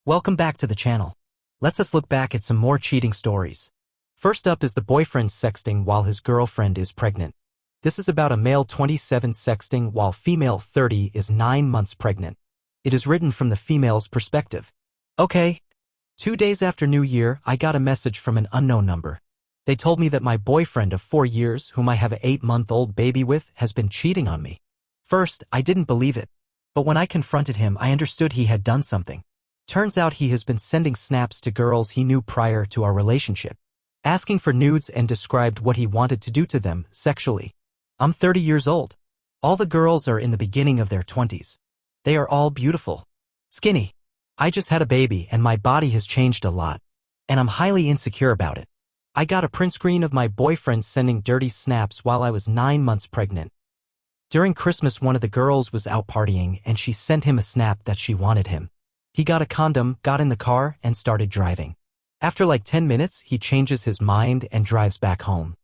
Welcome back to the channel. Let's look back at some more cheating stories. First up is the boyfriend sexting while his girlfriend is pregnant. This is about a male 27 sexting while female 30 is 9 months pregnant. It is written from the female's perspective. Okay. 2 days after New Year, I got a message from an unknown number. They told me that my boyfriend of 4 years, whom I have an 8-month-old baby with, has been cheating on me. First, I didn't believe it. But when I confronted him, I understood he had done something. Turns out he has been sending snaps to girls he knew prior to our relationship, asking for nudes and described what he wanted to do to them sexually. I'm 30 years old. All the girls are in the beginning of their 20s. They are all beautiful. Skinny. I just had a baby and my body has changed a lot. And I'm highly insecure about it. I got a print screen of my boyfriend sending dirty snaps while I was 9 months pregnant. During Christmas, one of the girls was out partying and she sent him a snap that she wanted him. He got a condom, got in the car, and started driving. After like 10 minutes, he changes his mind and drives back home.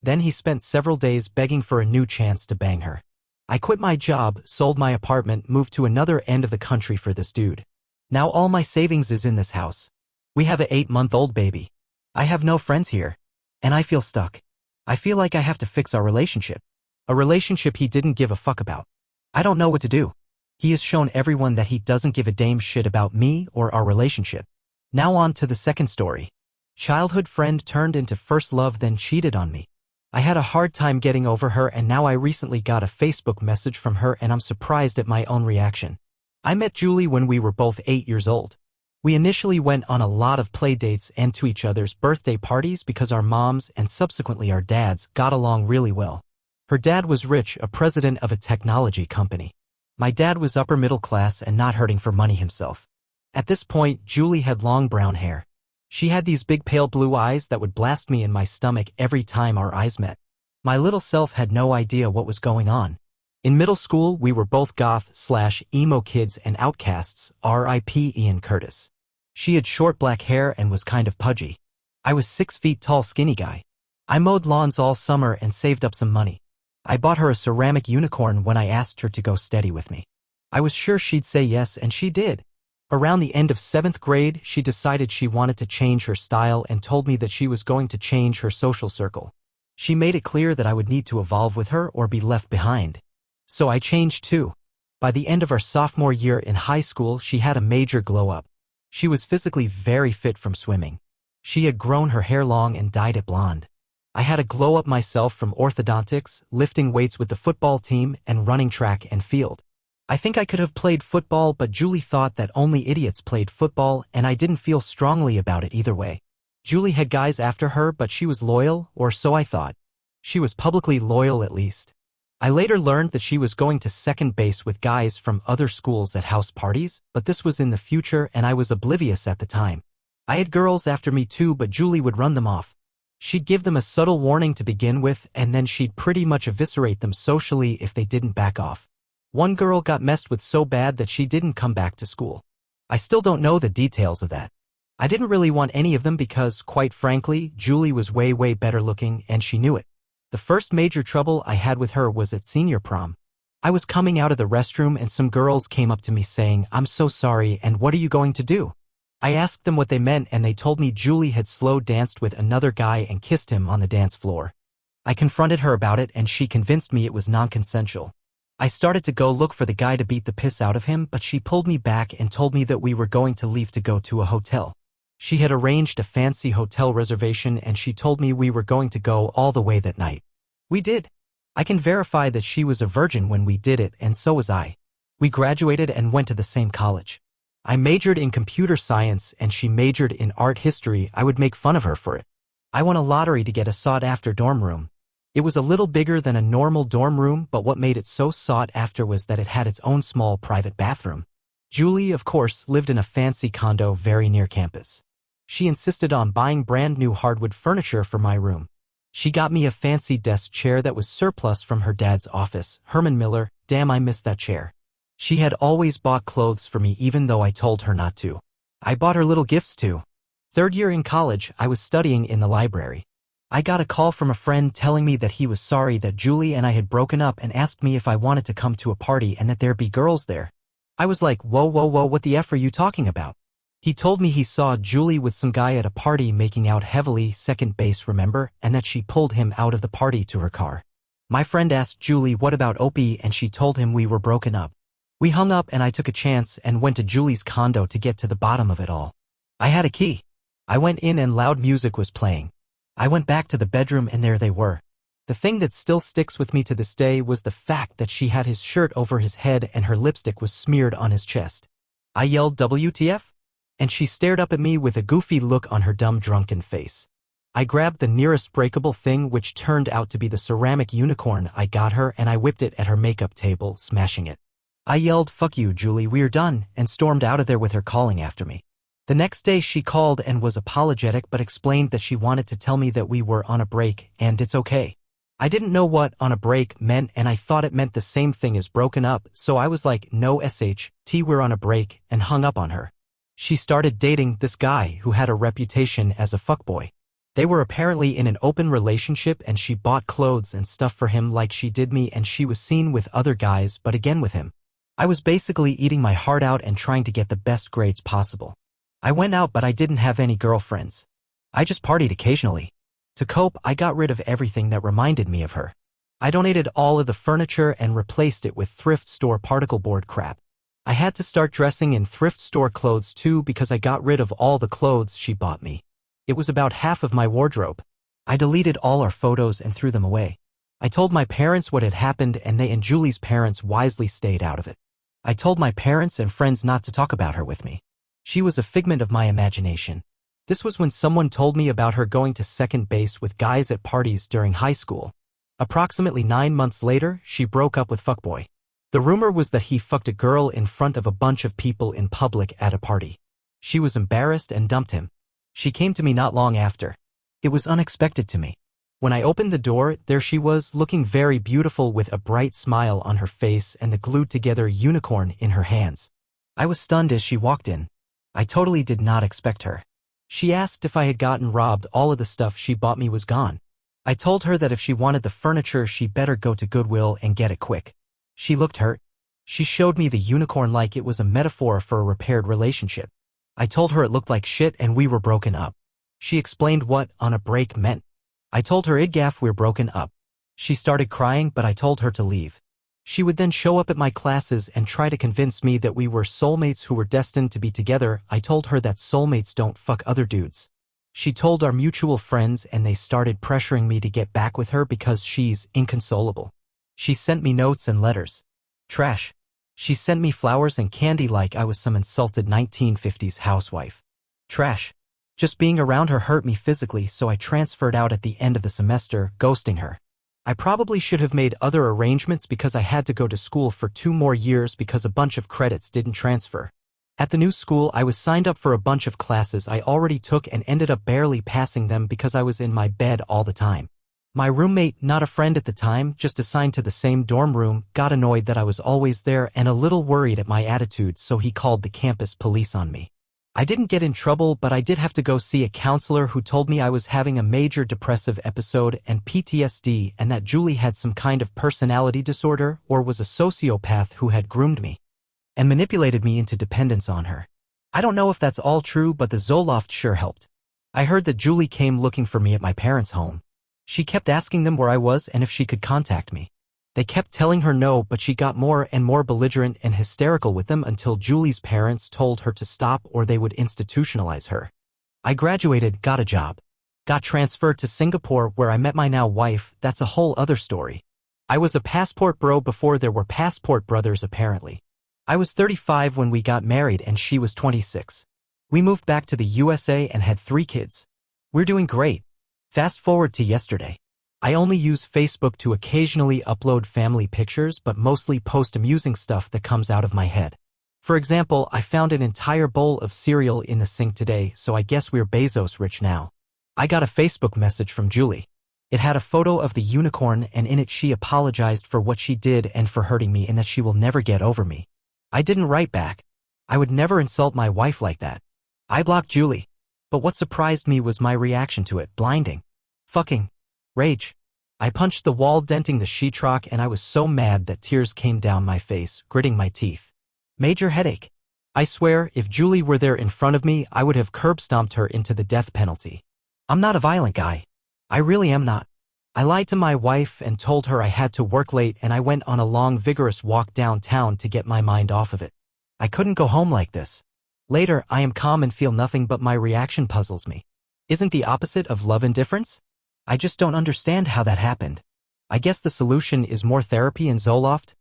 Then he spent several days begging for a new chance to bang her. I quit my job, sold my apartment, moved to another end of the country for this dude. Now all my savings is in this house. We have an 8-month-old baby. I have no friends here. And I feel stuck. I feel like I have to fix our relationship. A relationship he didn't give a fuck about. I don't know what to do. He has shown everyone that he doesn't give a damn shit about me or our relationship. Now on to the second story. Childhood friend turned into first love then cheated on me. I had a hard time getting over her and now I recently got a Facebook message from her and I'm surprised at my own reaction. I met Julie when we were both 8 years old. We initially went on a lot of play dates and to each other's birthday parties because our moms and subsequently our dads got along really well. Her dad was rich, a president of a technology company. My dad was upper middle class and not hurting for money himself. At this point, Julie had long brown hair. She had these big pale blue eyes that would blast me in my stomach every time our eyes met. My little self had no idea what was going on. In middle school, we were both goth/emo kids and outcasts, R.I.P. Ian Curtis. She had short black hair and was kind of pudgy. I was 6 feet tall skinny guy. I mowed lawns all summer and saved up some money. I bought her a ceramic unicorn when I asked her to go steady with me. I was sure she'd say yes, and she did. Around the end of 7th grade, she decided she wanted to change her style and told me that she was going to change her social circle. She made it clear that I would need to evolve with her or be left behind. So I changed too. By the end of our sophomore year in high school, she had a major glow-up. She was physically very fit from swimming. She had grown her hair long and dyed it blonde. I had a glow-up myself from orthodontics, lifting weights with the football team, and running track and field. I think I could have played football, but Julie thought that only idiots played football, and I didn't feel strongly about it either way. Julie had guys after her, but she was loyal, or so I thought. She was publicly loyal at least. I later learned that she was going to second base with guys from other schools at house parties, but this was in the future and I was oblivious at the time. I had girls after me too, but Julie would run them off. She'd give them a subtle warning to begin with, and then she'd pretty much eviscerate them socially if they didn't back off. One girl got messed with so bad that she didn't come back to school. I still don't know the details of that. I didn't really want any of them because, quite frankly, Julie was way better looking and she knew it. The first major trouble I had with her was at senior prom. I was coming out of the restroom and some girls came up to me saying, "I'm so sorry, and what are you going to do?" I asked them what they meant and they told me Julie had slow danced with another guy and kissed him on the dance floor. I confronted her about it and she convinced me it was non-consensual. I started to go look for the guy to beat the piss out of him, but she pulled me back and told me that we were going to leave to go to a hotel. She had arranged a fancy hotel reservation and she told me we were going to go all the way that night. We did. I can verify that she was a virgin when we did it, and so was I. We graduated and went to the same college. I majored in computer science and she majored in art history. I would make fun of her for it. I won a lottery to get a sought-after dorm room. It was a little bigger than a normal dorm room, but what made it so sought after was that it had its own small private bathroom. Julie, of course, lived in a fancy condo very near campus. She insisted on buying brand new hardwood furniture for my room. She got me a fancy desk chair that was surplus from her dad's office, Herman Miller. Damn, I missed that chair. She had always bought clothes for me even though I told her not to. I bought her little gifts too. 3rd year in college, I was studying in the library. I got a call from a friend telling me that he was sorry that Julie and I had broken up and asked me if I wanted to come to a party and that there'd be girls there. I was like, whoa, what the F are you talking about? He told me he saw Julie with some guy at a party making out heavily, second base, remember, and that she pulled him out of the party to her car. My friend asked Julie what about Opie and she told him we were broken up. We hung up and I took a chance and went to Julie's condo to get to the bottom of it all. I had a key. I went in and loud music was playing. I went back to the bedroom and there they were. The thing that still sticks with me to this day was the fact that she had his shirt over his head and her lipstick was smeared on his chest. I yelled WTF? And she stared up at me with a goofy look on her dumb drunken face. I grabbed the nearest breakable thing which turned out to be the ceramic unicorn I got her and I whipped it at her makeup table, smashing it. I yelled, "Fuck you, Julie, we're done," and stormed out of there with her calling after me. The next day she called and was apologetic but explained that she wanted to tell me that we were on a break and it's okay. I didn't know what on a break meant and I thought it meant the same thing as broken up, so I was like, no SHT, we're on a break, and hung up on her. She started dating this guy who had a reputation as a fuckboy. They were apparently in an open relationship and she bought clothes and stuff for him like she did me and she was seen with other guys but again with him. I was basically eating my heart out and trying to get the best grades possible. I went out but I didn't have any girlfriends. I just partied occasionally. To cope, I got rid of everything that reminded me of her. I donated all of the furniture and replaced it with thrift store particle board crap. I had to start dressing in thrift store clothes too because I got rid of all the clothes she bought me. It was about half of my wardrobe. I deleted all our photos and threw them away. I told my parents what had happened and they and Julie's parents wisely stayed out of it. I told my parents and friends not to talk about her with me. She was a figment of my imagination. This was when someone told me about her going to second base with guys at parties during high school. Approximately 9 months later, she broke up with fuckboy. The rumor was that he fucked a girl in front of a bunch of people in public at a party. She was embarrassed and dumped him. She came to me not long after. It was unexpected to me. When I opened the door, there she was, looking very beautiful with a bright smile on her face and the glued-together unicorn in her hands. I was stunned as she walked in. I totally did not expect her. She asked if I had gotten robbed. All of the stuff she bought me was gone. I told her that if she wanted the furniture, she better go to Goodwill and get it quick. She looked hurt. She showed me the unicorn like it was a metaphor for a repaired relationship. I told her it looked like shit and we were broken up. She explained what on a break meant. I told her idgaff, we're broken up. She started crying but I told her to leave. She would then show up at my classes and try to convince me that we were soulmates who were destined to be together. I told her that soulmates don't fuck other dudes. She told our mutual friends and they started pressuring me to get back with her because she's inconsolable. She sent me notes and letters. Trash. She sent me flowers and candy like I was some insulted 1950s housewife. Trash. Just being around her hurt me physically, so I transferred out at the end of the semester, ghosting her. I probably should have made other arrangements because I had to go to school for 2 more years because a bunch of credits didn't transfer. At the new school, I was signed up for a bunch of classes I already took and ended up barely passing them because I was in my bed all the time. My roommate, not a friend at the time, just assigned to the same dorm room, got annoyed that I was always there and a little worried at my attitude, so he called the campus police on me. I didn't get in trouble, but I did have to go see a counselor who told me I was having a major depressive episode and PTSD and that Julie had some kind of personality disorder or was a sociopath who had groomed me and manipulated me into dependence on her. I don't know if that's all true, but the Zoloft sure helped. I heard that Julie came looking for me at my parents' home. She kept asking them where I was and if she could contact me. They kept telling her no, but she got more and more belligerent and hysterical with them until Julie's parents told her to stop or they would institutionalize her. I graduated, got a job. Got transferred to Singapore where I met my now wife. That's a whole other story. I was a passport bro before there were passport brothers apparently. I was 35 when we got married and she was 26. We moved back to the USA and had 3 kids. We're doing great. Fast forward to yesterday. I only use Facebook to occasionally upload family pictures but mostly post amusing stuff that comes out of my head. For example, I found an entire bowl of cereal in the sink today, so I guess we're Bezos rich now. I got a Facebook message from Julie. It had a photo of the unicorn and in it she apologized for what she did and for hurting me and that she will never get over me. I didn't write back. I would never insult my wife like that. I blocked Julie. But what surprised me was my reaction to it, blinding. Fucking rage. I punched the wall, denting the sheetrock, and I was so mad that tears came down my face, gritting my teeth. Major headache. I swear, if Julie were there in front of me, I would have curb-stomped her into the death penalty. I'm not a violent guy. I really am not. I lied to my wife and told her I had to work late, and I went on a long, vigorous walk downtown to get my mind off of it. I couldn't go home like this. Later, I am calm and feel nothing, but my reaction puzzles me. Isn't the opposite of love indifference? I just don't understand how that happened. I guess the solution is more therapy and Zoloft.